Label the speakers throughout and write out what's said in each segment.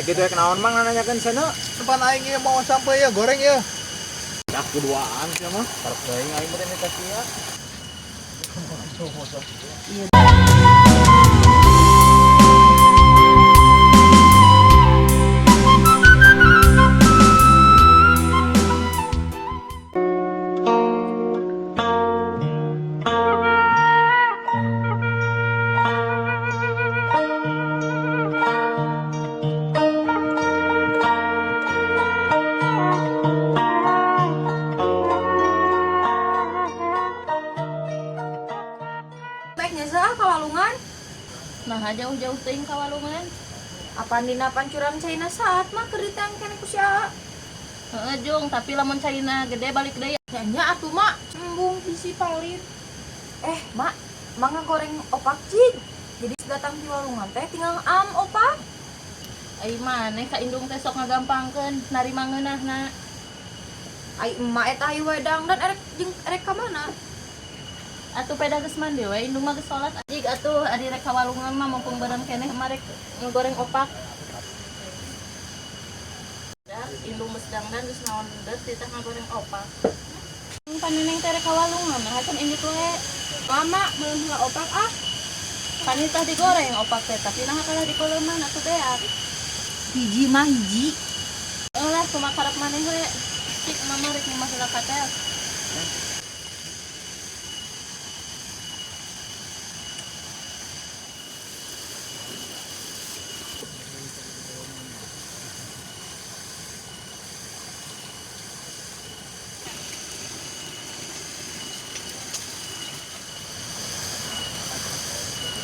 Speaker 1: Ari kitu kenaon mang nanyakeun sana.
Speaker 2: Depan aing ieu mau sampai ya goreng ya.
Speaker 1: Dah kuduaan sia mah. Karep teuing aing mah teh sia.
Speaker 3: Baiknya sah kawalungan.
Speaker 4: Nah, jauh-jauh teuing ka walungan.
Speaker 3: Apa dina pancuran China saat mah keur ditangken ku sia.
Speaker 4: Heeh, Jung, tapi lamun caina gede balik deui.
Speaker 3: Ya nya atuh mak, embung bisi palit. Mak, mangga goreng opak cing. Jadi datang di walungan teh tinggal opak.
Speaker 4: Ai maneh ka indung teh sok ngagampangkeun narima ngeunahna.
Speaker 3: Ai emak eta hayu wedang dan erek ka mana?
Speaker 4: Atuh peda geus mandi we, indung mah geus salat. Jig atuh adi rek ka walungan mah mumpung bareng keneh mah rek ngegoreng opak. Dah, indung geus dangdan geus naon deus teh ngagoreng opak. Paneneng teh rek ka walungan, hacan indit we.
Speaker 3: Mama meuleuh heula opak ah.
Speaker 4: Pani teh digoreng opak teh, tapi nah kalah dipeuleman atuh beak.
Speaker 3: Hiji mah hiji.
Speaker 4: Eulah kumaha karep maneh we. Cik mama rek mah heula katel.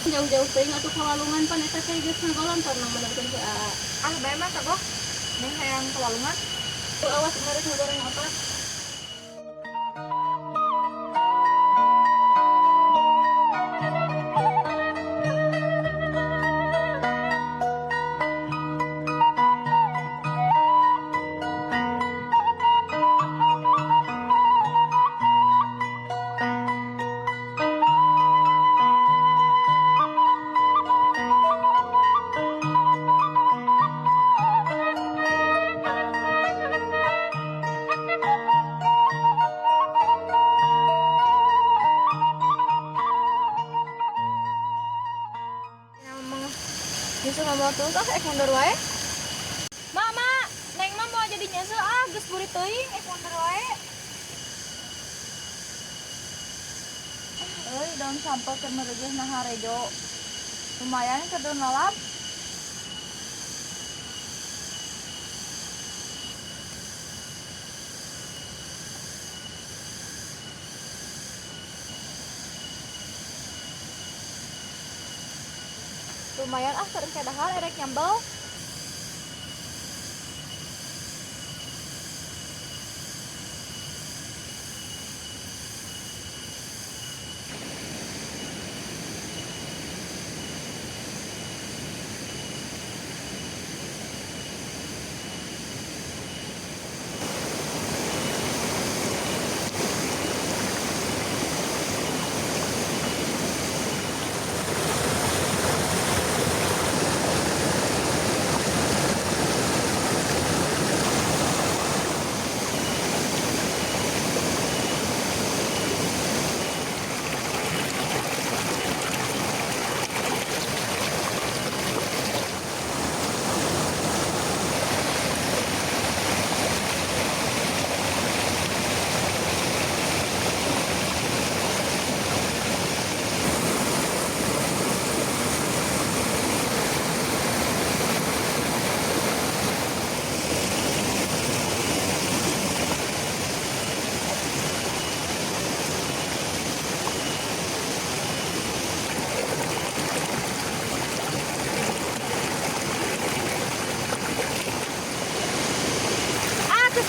Speaker 4: Jauh-jauh teuing atuh ka walungan pan eta teh geus ngagolontor nang benerkeun si Aa.
Speaker 3: Ah bae mah kagok. Neng hayang kawalungan.
Speaker 4: Tuh awas merek ngagoreng opak.
Speaker 3: Nyusul mau tuh ek mundur wae. Mama, neng mah mau jadi nyusul geus buri teuing ek mundur wae.
Speaker 4: Euy, daun sampel keur meureugeus nah harejo. Lumayan keur daun lalap.
Speaker 3: Lumayan ah seueur kedahar erek nyambel.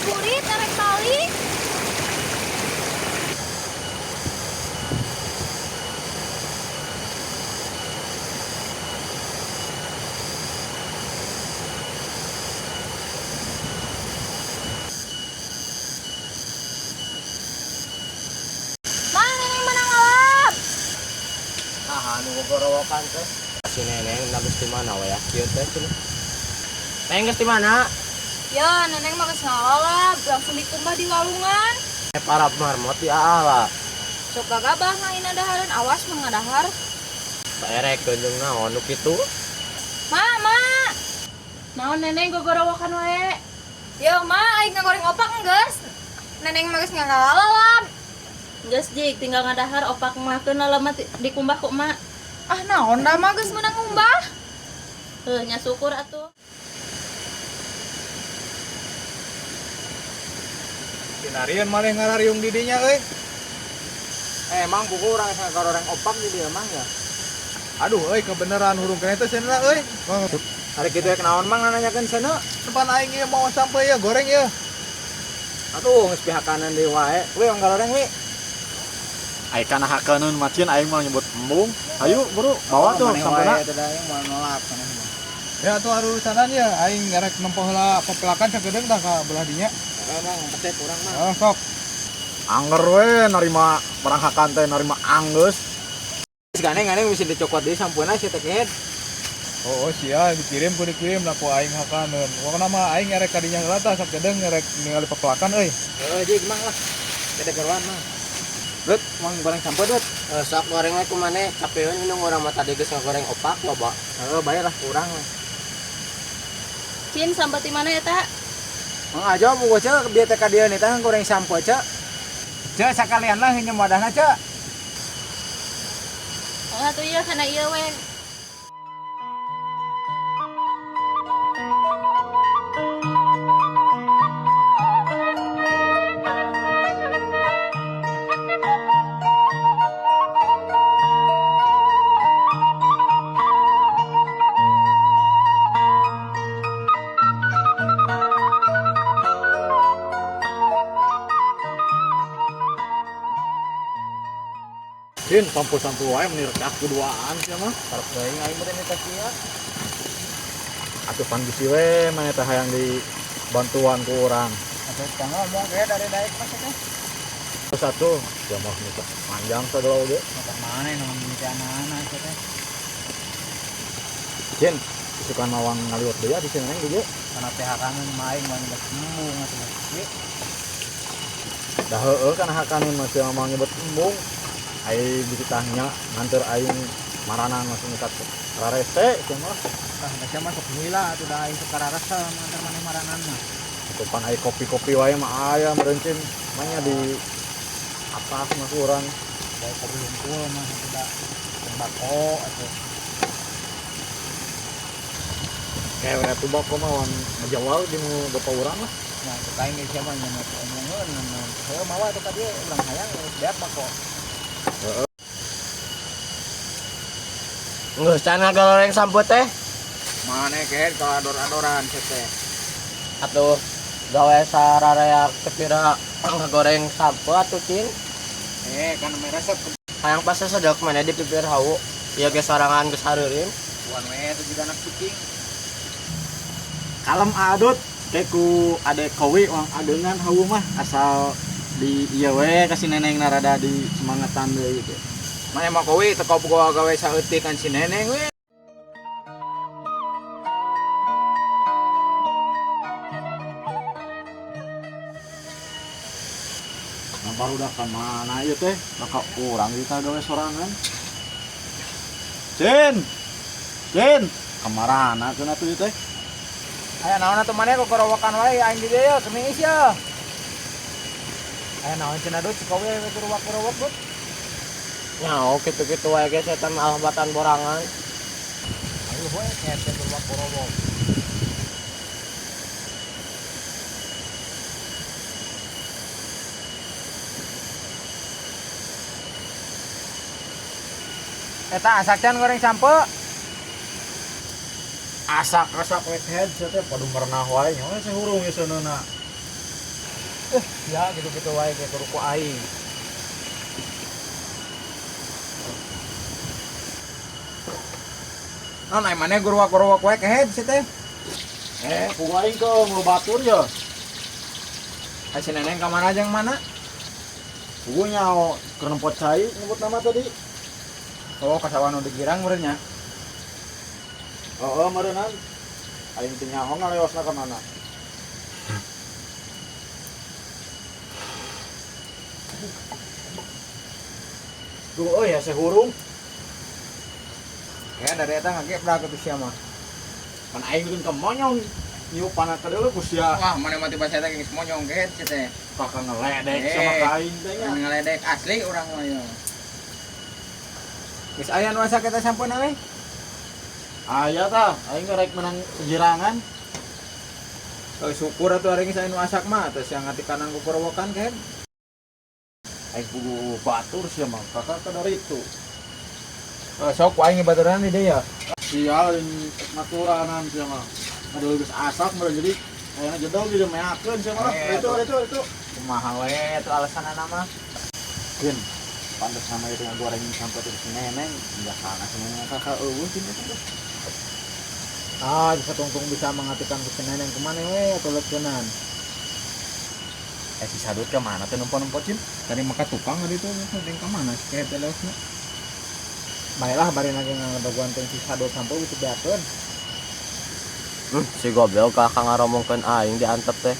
Speaker 3: Kurit erek tali. Mana neneng menang alap?
Speaker 1: Anu gorowokan teh. Si neneng nabis di mana we ya? Kieu teh cenah. Neng geus di mana?
Speaker 3: Ya, neneng mah geus ngalalap, langsung dikumbah di walungan.
Speaker 1: Para marmot di ala.
Speaker 3: Sok gagabah ngaina dahareun, awas mengadahar.
Speaker 1: Saerek keunjung naon nu kitu?
Speaker 3: Mama,
Speaker 4: Naon neneng gogorowokan wae.
Speaker 3: yo ma, aing ngagoreng opak geus. Neneng mah geus ngalalap.
Speaker 4: Geus jig tinggal ngadahar opak mah keun lama dikumbah ku emak.
Speaker 3: Ah naon da mah geus meunang ngumbah.
Speaker 4: Heuh nya syukur atuh.
Speaker 2: Kinarian malah ngarariung didinya euy.
Speaker 1: Emang buku orang ngagoreng opak di dieu mah ya.
Speaker 2: Aduh euy kebeneran hurung kene teh cenah euy.
Speaker 1: Hari kitu kenaon mang nanyakeun cenah.
Speaker 2: Depan aing ieu mau sampai ya goreng ya.
Speaker 1: Atuh geus pihakanan deui wae. We ngagoreng we.
Speaker 5: Ai kana hakeun macieun aing mah nyebut embung. Ayo buru bawa tuh sampuna.
Speaker 2: Ya tuh urusanan ya aing ngarek nempoh heula pepelakan sagedeung dah ka belah dinya.
Speaker 1: Emang pete kurang mah.
Speaker 2: Oh sok.
Speaker 5: Anger we narima barang hakan teh narima anggeus.
Speaker 1: Ganeng bisa dicokot deui sampuna si teh kehed.
Speaker 2: Oh sia dikirim lah ku aing hakaneun. Pokona mah aing ngarek ka dinya heula tah sagedeung ngarek ningali pepelakan euy.
Speaker 1: Heeh jig mang lah. Beda geruan mah. Dut, mang goreng sampeu dut. Sok goreng we kumane capeun minum urang mah tadi geus ngagoreng opak loba. Heeh bae lah kurang we.
Speaker 4: Cin sambat di mana eta?
Speaker 1: Mang aja buku ceu bieu teh ka dieu nih teh goreng sampeu ceu. Ceu sakalian lah hinjem wadahna ceu.
Speaker 4: Oh atuh ieu kana ieu we.
Speaker 5: Din sampu-sampu wae meni redak kuduaan sia mah.
Speaker 1: Tarep deui aing mah teh sia.
Speaker 5: Atuh panggisi we mah teh hayang di bantuan ku urang.
Speaker 1: Atuh tang ngomong ge dari daek mah teh.
Speaker 5: Terus atuh ya mah minta panjang sagala oge.
Speaker 1: Mata mana naon mikir anak-anak teh.
Speaker 5: Jin sukan mawang ngaliwat deui di sini neng ge.
Speaker 1: Kana teh hakanun main mah geus embung atuh.
Speaker 5: Dah heueuh kana hakaneun masih mah nyebut embung. Ai ditanya nganter aing maranan masih ngikat rarese cenah mah.
Speaker 1: Tah da mah sok heula atuh da aing sakara rasa nganter maneh maranan mah.
Speaker 5: Tupan ai kopi-kopi wae mah aya merencin manya di atas mah urang.
Speaker 1: Bae kopi hungkul mah itu da tembako atuh.
Speaker 5: Kayak atuh bako mah wan ngejawal di nu bapak urang lah.
Speaker 1: Nah, kita ini siapa yang mau omongan, saya mau itu tadi orang hayang lihat bako. Nggak sana goreng samput teh.
Speaker 2: Mana kehet ka ador-adoran teh.
Speaker 1: Atuh gawe sararea kepira goreng samput atuh cing.
Speaker 2: Kan meresep
Speaker 1: Hayang pas sedek mana di pipir hawu. Ieu ge sorangan geus hareureum.
Speaker 2: tuan we teh juga anak kucing.
Speaker 5: Kalem adut kayak ku adek kowi wang adeungan hawu mah asal di ieu we kasih neneng narada di semangatan deui gitu.
Speaker 2: Mana mah kowe teu gua gawe saeutik kan si neneng we.
Speaker 5: Nah, baru dah kan mana ieu teh bakal urang kita gawe sorangan. Cin kamarana cenah tuh ieu teh.
Speaker 1: Aya naon atuh maneh gogorowokan wae aing di dieu kemis ya. Aya naon cenah dut kowe we gerowak-gerowok dut. Nyaho kitu-kitu wae ge setan alambatan borangan. Ayo we ente gerowak-gerowok. Eta asak can goreng sampe.
Speaker 5: Asak-asak wet head teh padu merenah wae nya we sehurung ieu seunana.
Speaker 1: Ya gitu-gitu wae ge kudu ku aing.
Speaker 2: Naon ai maneh gerowak-gerowak we kehet si teh.
Speaker 5: Ku aing ke mau batur ya.
Speaker 2: Ai si neneng ka mana jeung mana?
Speaker 5: Ku nyao keur nempot cai nyebut nama tadi.
Speaker 2: Oh kasawan nu digirang meureun nya.
Speaker 5: Heeh meureunna. aing teh nyaho ngaleosna ka mana. Tuh euy ya sehurung.
Speaker 2: Ya dari eta ngage berapa tuh sia mah.
Speaker 5: Kan aing geus kemonyong nyupana ka deuleu ku sia.
Speaker 1: Wah, mana mati bahasa eta geus monyong geus teh.
Speaker 5: Kakak ngeledek sama ka aing teh nya.
Speaker 1: Ngeledek asli urang mah ya.
Speaker 2: Geus aya nu asa kita sampuna we.
Speaker 5: Aya tah, aing rek menang sejirangan.
Speaker 2: Oh, syukur atuh ari geus aya nu asak mah teh sia ngatikanan ku kerowokan kan.
Speaker 5: Aing kudu batur sia mah, kakak ka dari itu.
Speaker 2: Sok ku aing baturan di dieu ya.
Speaker 5: Sial maturanan sia mah. Aduh geus asap meureun jadi ayeuna jedog di meakeun sia mah. Itu.
Speaker 1: Kumaha we itu alasanna mah.
Speaker 5: Kin, pantes sama itu yang goreng sampai ke si neneng, enggak sana semuanya kakak eueuh cing itu.
Speaker 2: Ah, bisa tungtung bisa mengatikan ku neneng kemana we atau leukeunnan.
Speaker 1: Si Sadut ke mana tuh nempo-nempo cin?
Speaker 2: Tadi maka tukang tadi tuh teng ka mana sih kayak telesna. Baiklah bari lagi ngadaguan teng si sadot sampo itu beakeun.
Speaker 1: Si goblok kakak ngaromongkeun aing diantep teh.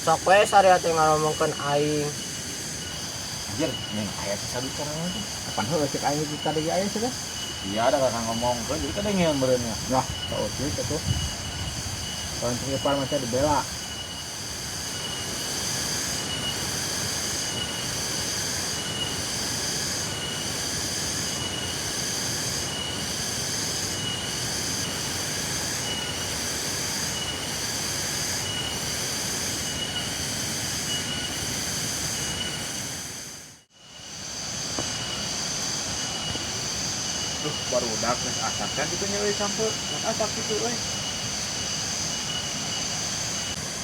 Speaker 1: Sok we sarea teh ngaromongkeun aing.
Speaker 5: Anjir, neng aya si Sadut kana lagi.
Speaker 2: Kapan heuh cek aing kita deui aya sih teh.
Speaker 5: Iya ada kakak ngomong kan jadi kedengean meureun nya.
Speaker 2: Nah, tau sih itu. Kalau cek ipar macam dibela.
Speaker 5: Baru udah geus asak kan kitu nya euy sampe. Asak kitu euy.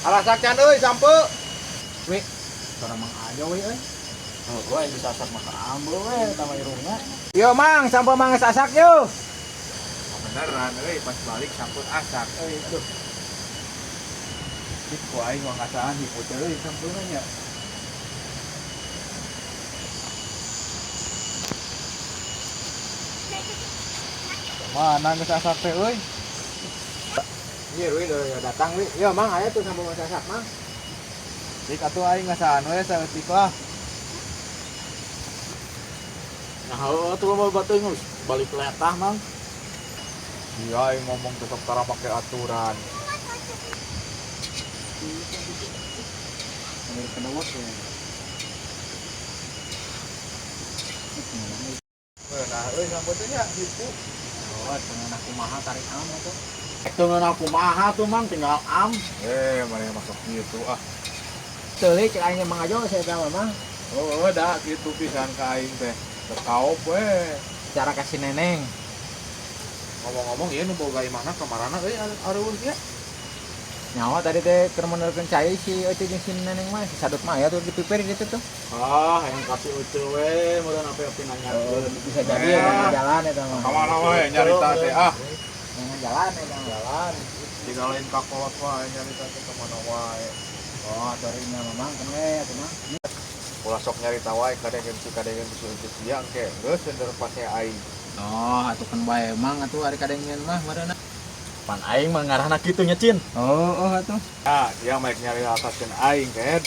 Speaker 2: Alasak can euy sampe.
Speaker 5: Wih, cara mang aja weh euy. Oh, gua bisa asak maka ambil weh tama irungna.
Speaker 2: Yo mang, sampe mang geus asak yo.
Speaker 5: Beneran euy pas balik sampun asak euy tuh. Dik ku aing mah ngasaan hipot euy sampuna nya. Mana geus asak teh euy?
Speaker 2: Iya, we udah datang we. Yo mang aya tuh sampe mang asak mang.
Speaker 5: Dik atuh aing ngasaan we saeutik lah.
Speaker 1: Nah, tuh mau batu ngus balik letah mang.
Speaker 5: Iya aing ngomong tetep cara pakai aturan.
Speaker 2: Ada kedawat ya.
Speaker 5: Nah, euy sampun teh nya hipu.
Speaker 1: Oh, dengan aku maha tarik am atuh. Dengan aku maha tuh mang tinggal am.
Speaker 5: Mana masuk gitu ah.
Speaker 2: Teulik cek aing mang aja saya tahu mah.
Speaker 5: Oh, da gitu pisan ka aing teh. Terkaop we.
Speaker 2: Cara kasih neneng.
Speaker 5: Ngomong-ngomong ieu nu boga imahna kamarana euy areueuh ieu.
Speaker 2: Nyawa tadi teh keur menerkeun cai si Ece jeung si neneng mah, si sadut mah ya tuh dipipir gitu tuh.
Speaker 5: Ah, yang kasih ucul we, meureun ape-ape nanyakeun.
Speaker 2: Bisa jadi ya jalan eta mah.
Speaker 5: Kamana we nyarita teh ah.
Speaker 2: Yang jalan eta mah.
Speaker 5: Jalan. Tinggalin ka kolot wae nyarita teh kemana wae.
Speaker 2: Oh, torinya mamang kan we atuh mah.
Speaker 5: Ulah sok nyarita wae kadengeun si ucul sia engke geus sender pase aing.
Speaker 2: Oh, atuh kan bae emang atuh ari kadengeun mah mareuna.
Speaker 1: Pan aing mah ngarahna kitu nya cin.
Speaker 2: Oh, atuh.
Speaker 5: Ah, dia maik nyari ataskeun aing kan.